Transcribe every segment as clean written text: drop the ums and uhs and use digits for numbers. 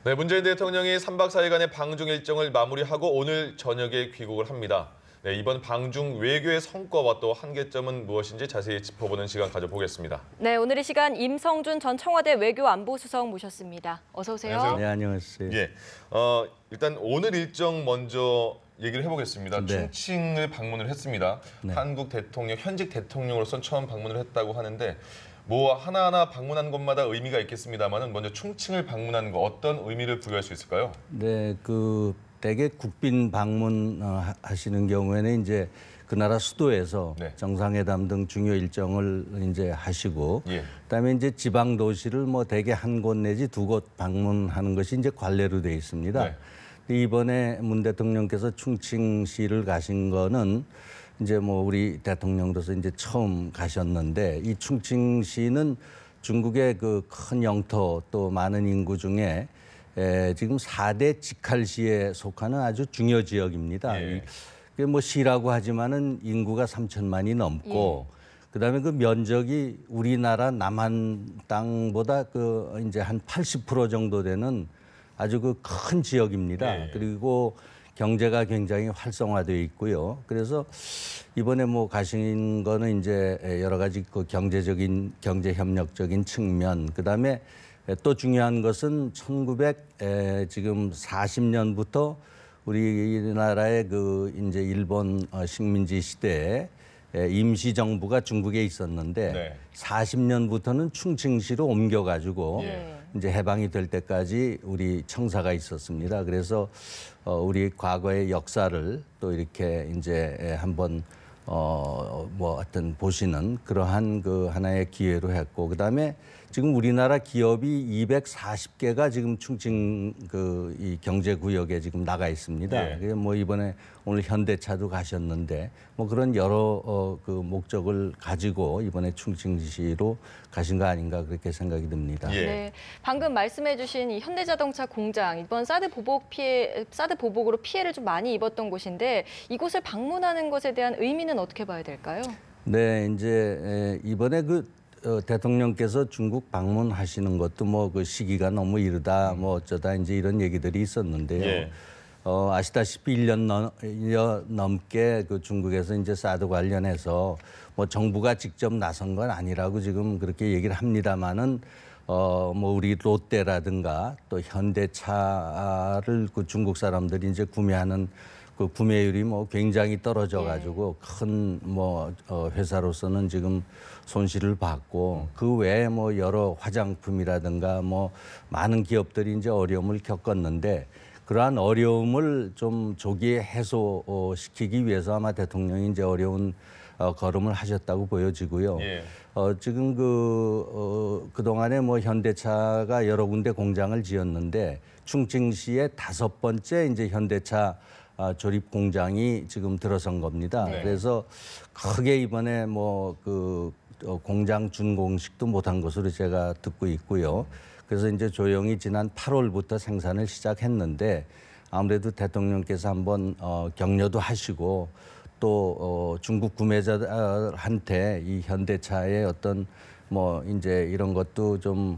네, 문재인 대통령이 3박 4일간의 방중 일정을 마무리하고 오늘 저녁에 귀국을 합니다. 네, 이번 방중 외교의 성과와 또 한계점은 무엇인지 자세히 짚어보는 시간 가져보겠습니다. 네, 오늘 이 시간 임성준 전 청와대 외교안보수석 모셨습니다. 어서 오세요. 안녕하세요. 네, 안녕하세요. 예, 일단 오늘 일정 먼저 얘기를 해보겠습니다. 네. 충칭을 방문을 했습니다. 네. 한국 대통령, 현직 대통령으로서 처음 방문을 했다고 하는데 뭐 하나하나 방문한 곳마다 의미가 있겠습니다만은 먼저 충칭을 방문한 거 어떤 의미를 부여할 수 있을까요? 네, 대개 국빈 방문 하시는 경우에는 이제 그 나라 수도에서 네. 정상회담 등 중요 일정을 이제 하시고, 예. 그다음에 이제 지방 도시를 뭐 대개 한 곳 내지 두 곳 방문하는 것이 이제 관례로 되어 있습니다. 네. 근데 이번에 문 대통령께서 충칭시를 가신 거는 이제 뭐 우리 대통령으로서 이제 처음 가셨는데, 이 충칭시는 중국의 그 큰 영토 또 많은 인구 중에 지금 4대 직할시에 속하는 아주 중요 지역입니다. 예. 이게 뭐 시라고 하지만은 인구가 3천만이 넘고, 그다음에 그 면적이 우리나라 남한 땅보다 그 이제 한 80% 정도 되는 아주 그 큰 지역입니다. 예. 그리고 경제가 굉장히 활성화되어 있고요. 그래서 이번에 뭐 가신 거는 이제 여러 가지 그 경제적인 경제 협력적인 측면, 그다음에 또 중요한 것은 지금 40년부터 우리나라의 그 이제 일본 식민지 시대에 임시 정부가 중국에 있었는데, 네. 40년부터는 충칭시로 옮겨가지고 예. 이제 해방이 될 때까지 우리 청사가 있었습니다. 그래서 우리 과거의 역사를 또 이렇게 이제 한번 뭐 어떤 보시는 그러한 그 하나의 기회로 했고, 그다음에 지금 우리나라 기업이 240개가 지금 충칭 이 경제 구역에 지금 나가 있습니다. 예. 그게 뭐 이번에 오늘 현대차도 가셨는데 뭐 그런 여러 그 목적을 가지고 이번에 충칭시로 가신 거 아닌가 그렇게 생각이 듭니다. 예. 네, 방금 말씀해주신 이 현대자동차 공장, 이번 사드 보복으로 피해를 좀 많이 입었던 곳인데 이곳을 방문하는 것에 대한 의미는 어떻게 봐야 될까요? 네, 이제 이번에 대통령께서 중국 방문하시는 것도 뭐 그 시기가 너무 이르다 뭐 어쩌다 이제 이런 얘기들이 있었는데요. 예. 아시다시피 1년 넘게 그 중국에서 이제 사드 관련해서 뭐 정부가 직접 나선 건 아니라고 지금 그렇게 얘기를 합니다만은 뭐 우리 롯데라든가 또 현대차를 그 중국 사람들이 이제 구매하는 그 구매율이 뭐 굉장히 떨어져 가지고 큰 뭐 회사로서는 지금 손실을 받고, 그 외에 뭐 여러 화장품이라든가 뭐 많은 기업들이 이제 어려움을 겪었는데, 그러한 어려움을 좀 조기에 해소시키기 위해서 아마 대통령이 이제 어려운 걸음을 하셨다고 보여지고요. 예. 지금 그동안에 뭐 현대차가 여러 군데 공장을 지었는데 충칭시에 5번째 이제 현대차 조립 공장이 지금 들어선 겁니다. 네. 그래서 크게 이번에 뭐 공장 준공식도 못한 것으로 제가 듣고 있고요. 그래서 이제 조용히 지난 8월부터 생산을 시작했는데, 아무래도 대통령께서 한번 격려도 하시고 또 중국 구매자한테 이 현대차의 어떤 뭐 이제 이런 것도 좀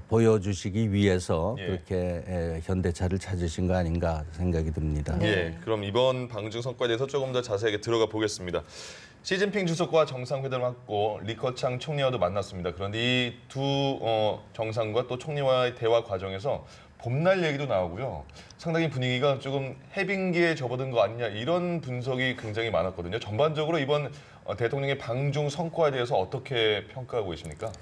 보여주시기 위해서 예. 그렇게 현대차를 찾으신 거 아닌가 생각이 듭니다. 네. 예, 그럼 이번 방중 성과에 대해서 조금 더 자세하게 들어가 보겠습니다. 시진핑 주석과 정상회담을 했고 리커창 총리와도 만났습니다. 그런데 이 두 정상과 또 총리와의 대화 과정에서 봄날 얘기도 나오고요. 상당히 분위기가 조금 해빙기에 접어든 거 아니냐 이런 분석이 굉장히 많았거든요. 전반적으로 이번 대통령의 방중 성과에 대해서 어떻게 평가하고 계십니까?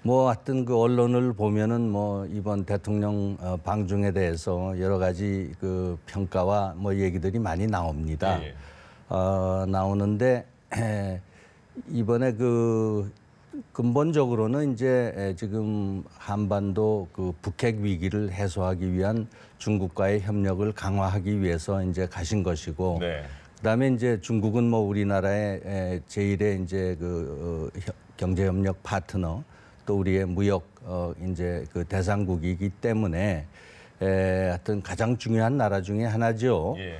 뭐 하여튼 그 언론을 보면은 뭐 이번 대통령 방중에 대해서 여러 가지 그 평가와 뭐 얘기들이 많이 나옵니다. 예. 나오는데 이번에 근본적으로는 이제 지금 한반도 그 북핵 위기를 해소하기 위한 중국과의 협력을 강화하기 위해서 이제 가신 것이고, 네. 그다음에 이제 중국은 뭐 우리나라의 제1의 이제 경제협력 파트너, 또 우리의 무역 이제 그 대상국이기 때문에 하여튼 가장 중요한 나라 중에 하나죠. 예.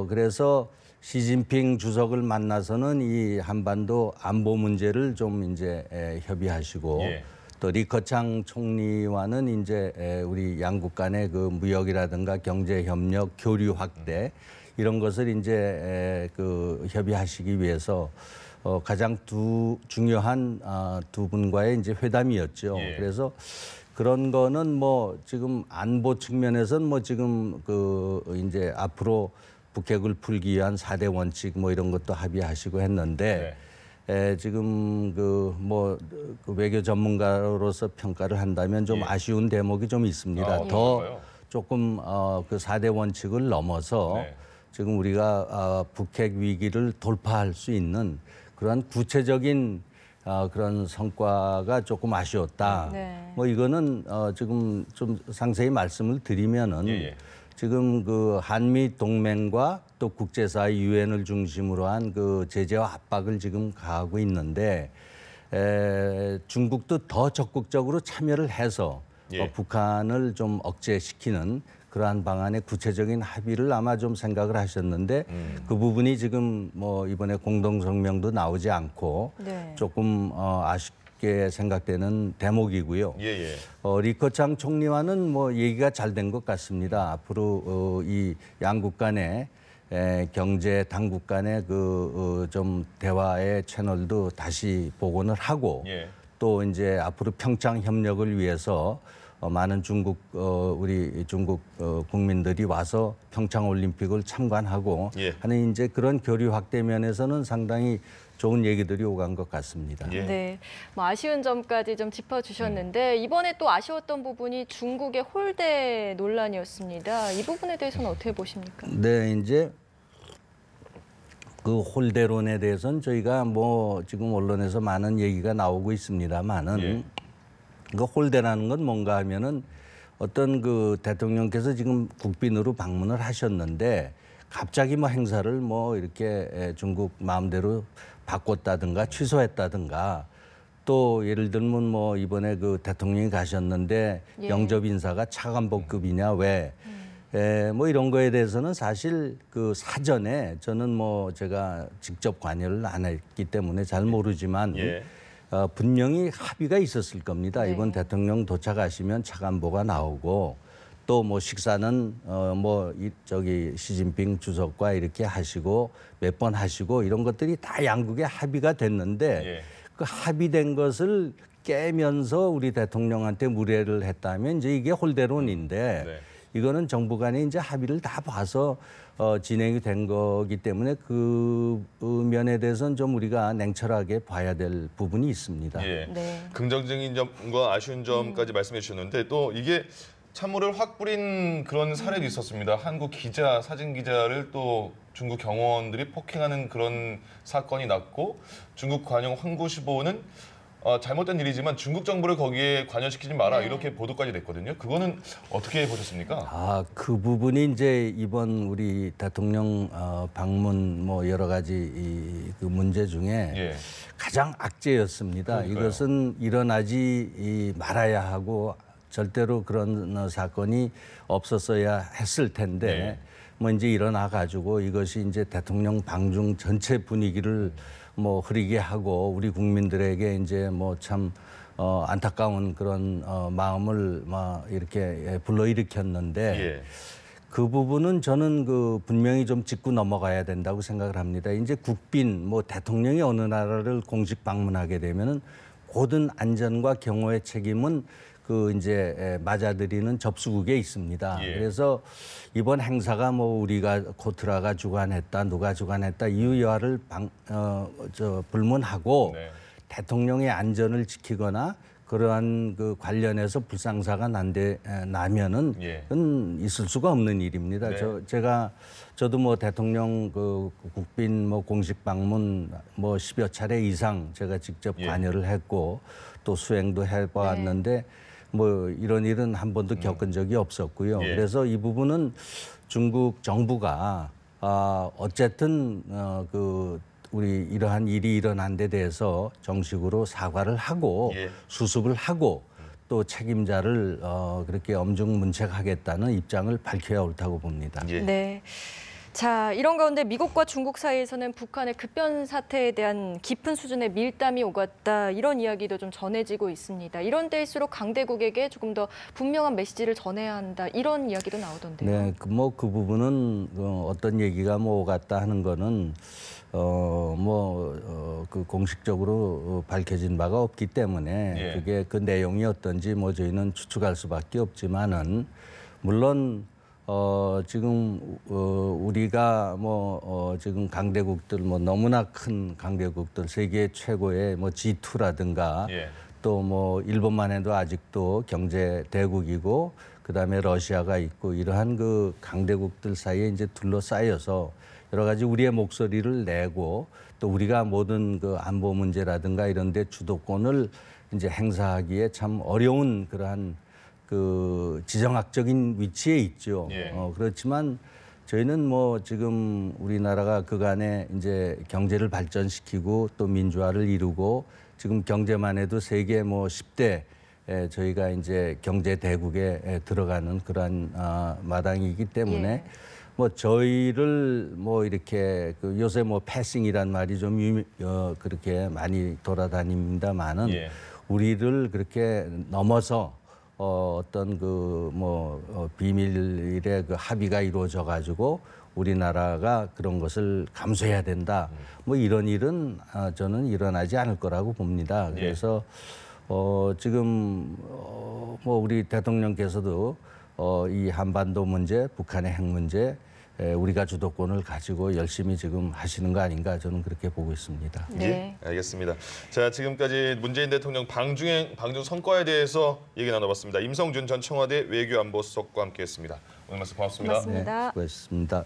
그래서 시진핑 주석을 만나서는 이 한반도 안보 문제를 좀 이제 협의하시고, 예. 또 리커창 총리와는 이제 우리 양국 간의 그 무역이라든가 경제 협력, 교류 확대 이런 것을 이제 그 협의하시기 위해서 가장 중요한 두 분과의 이제 회담이었죠. 예. 그래서 그런 거는 뭐 지금 안보 측면에서는 뭐 지금 그 이제 앞으로 북핵을 풀기 위한 4대 원칙 뭐 이런 것도 합의하시고 했는데 지금 그 외교 전문가로서 평가를 한다면 좀 아쉬운 대목이 좀 있습니다. 더 어떤가요? 조금 그 4대 원칙을 넘어서 네. 지금 우리가 북핵 위기를 돌파할 수 있는 그런 구체적인 그런 성과가 조금 아쉬웠다. 네. 뭐 이거는 지금 좀 상세히 말씀을 드리면은 지금 그 한미 동맹과 또 국제사회 유엔을 중심으로 한 그 제재와 압박을 지금 가하고 있는데 중국도 더 적극적으로 참여를 해서 북한을 좀 억제시키는 그러한 방안의 구체적인 합의를 아마 좀 생각을 하셨는데 그 부분이 지금 뭐 이번에 공동성명도 나오지 않고 네. 조금 아쉽게 생각되는 대목이고요. 리커창 총리와는 뭐 얘기가 잘 된 것 같습니다. 앞으로 이 양국 간의 경제 당국 간의 그 좀 대화의 채널도 다시 복원을 하고 또 이제 앞으로 평창 협력을 위해서 많은 우리 중국 국민들이 와서 평창 올림픽을 참관하고 하는 이제 그런 교류 확대 면에서는 상당히 좋은 얘기들이 오간 것 같습니다. 네, 뭐 아쉬운 점까지 좀 짚어주셨는데 이번에 또 아쉬웠던 부분이 중국의 홀대 논란이었습니다. 이 부분에 대해서는 어떻게 보십니까? 네, 이제 그 홀대론에 대해서는 저희가 뭐 지금 언론에서 많은 얘기가 나오고 있습니다만은 그 홀대라는 건 뭔가 하면은 어떤 그 대통령께서 지금 국빈으로 방문을 하셨는데 갑자기 뭐 행사를 뭐 이렇게 중국 마음대로 바꿨다든가 취소했다든가 또 예를 들면 뭐 이번에 그 대통령이 가셨는데 영접 인사가 차관복급이냐 왜 뭐 이런 거에 대해서는 사실 그 사전에 저는 뭐 제가 직접 관여를 안 했기 때문에 잘 모르지만 분명히 합의가 있었을 겁니다. 이번 대통령 도착하시면 차관보가 나오고 또 뭐 식사는 시진핑 주석과 이렇게 하시고 몇 번 하시고 이런 것들이 다 양국의 합의가 됐는데 그 합의된 것을 깨면서 우리 대통령한테 무례를 했다면 이제 이게 홀대론인데 이거는 정부 간에 이제 합의를 다 봐서 진행이 된 거기 때문에 그 면에 대해서는 좀 우리가 냉철하게 봐야 될 부분이 있습니다. 긍정적인 점과 아쉬운 점까지 말씀해 주셨는데 또 이게 찬물을 확 뿌린 그런 사례도 있었습니다. 한국 기자, 사진 기자를 또 중국 경호원들이 폭행하는 그런 사건이 났고 중국 관영 황구시보는 잘못된 일이지만 중국 정부를 거기에 관여시키지 마라 이렇게 보도까지 냈거든요. 그거는 어떻게 보셨습니까? 그 부분이 이제 이번 우리 대통령 방문 뭐 여러 가지 그 문제 중에 가장 악재였습니다. 그러니까요. 이것은 일어나지 말아야 하고 절대로 그런 사건이 없었어야 했을 텐데 뭐 이제 일어나 가지고 이것이 이제 대통령 방중 전체 분위기를 뭐 흐리게 하고 우리 국민들에게 이제 뭐 참 안타까운 그런 마음을 막 이렇게 불러일으켰는데 그 부분은 저는 그 분명히 좀 짚고 넘어가야 된다고 생각을 합니다. 이제 국빈 뭐 대통령이 어느 나라를 공식 방문하게 되면은 모든 안전과 경호의 책임은 그 이제 맞아들이는 접수국에 있습니다. 그래서 이번 행사가 뭐 우리가 코트라가 주관했다, 누가 주관했다 이유 여하를 불문하고 대통령의 안전을 지키거나 그러한 그 관련해서 불상사가 나면은 그건 있을 수가 없는 일입니다. 저도 뭐 대통령 그 국빈 뭐 공식 방문 뭐 10여 차례 이상 제가 직접 관여를 했고 또 수행도 해봤는데 뭐 이런 일은 한 번도 겪은 적이 없었고요. 그래서 이 부분은 중국 정부가 어쨌든 그 우리 이러한 일이 일어난 데 대해서 정식으로 사과를 하고 수습을 하고 또 책임자를 그렇게 엄중문책하겠다는 입장을 밝혀야 옳다고 봅니다. 네. 자, 이런 가운데 미국과 중국 사이에서는 북한의 급변 사태에 대한 깊은 수준의 밀담이 오갔다 이런 이야기도 좀 전해지고 있습니다. 이런 때일수록 강대국에게 조금 더 분명한 메시지를 전해야 한다 이런 이야기도 나오던데요. 네, 그 부분은 어떤 얘기가 뭐 오갔다 하는 거는 그 공식적으로 밝혀진 바가 없기 때문에 예. 그게 그 내용이 어떤지 뭐 저희는 추측할 수밖에 없지만은 물론 지금 우리가 지금 강대국들 너무나 큰 강대국들 세계 최고의 G2라든가 예. 또 일본만 해도 아직도 경제 대국이고 그다음에 러시아가 있고 이러한 그 강대국들 사이에 이제 둘러싸여서 여러 가지 우리의 목소리를 내고 또 우리가 모든 그 안보 문제라든가 이런 데 주도권을 이제 행사하기에 참 어려운 그러한 그 지정학적인 위치에 있죠. 예. 그렇지만 저희는 지금 우리나라가 그간에 이제 경제를 발전시키고 또 민주화를 이루고 지금 경제만 해도 세계 10대 저희가 이제 경제 대국에 들어가는 그러한 마당이기 때문에 저희를 이렇게 그 요새 패싱이란 말이 좀 그렇게 많이 돌아다닙니다만은 예. 우리를 그렇게 넘어서 어떤 비밀의 그 합의가 이루어져 가지고 우리나라가 그런 것을 감수해야 된다. 이런 일은 저는 일어나지 않을 거라고 봅니다. 예. 그래서 지금 우리 대통령께서도 이 한반도 문제, 북한의 핵 문제 우리가 주도권을 가지고 열심히 지금 하시는 거 아닌가 저는 그렇게 보고 있습니다. 네. 예, 알겠습니다. 자, 지금까지 문재인 대통령 방중 성과에 대해서 얘기 나눠봤습니다. 임성준 전 청와대 외교안보수석과 함께했습니다. 오늘 말씀 고맙습니다. 고맙습니다. 수고하셨습니다.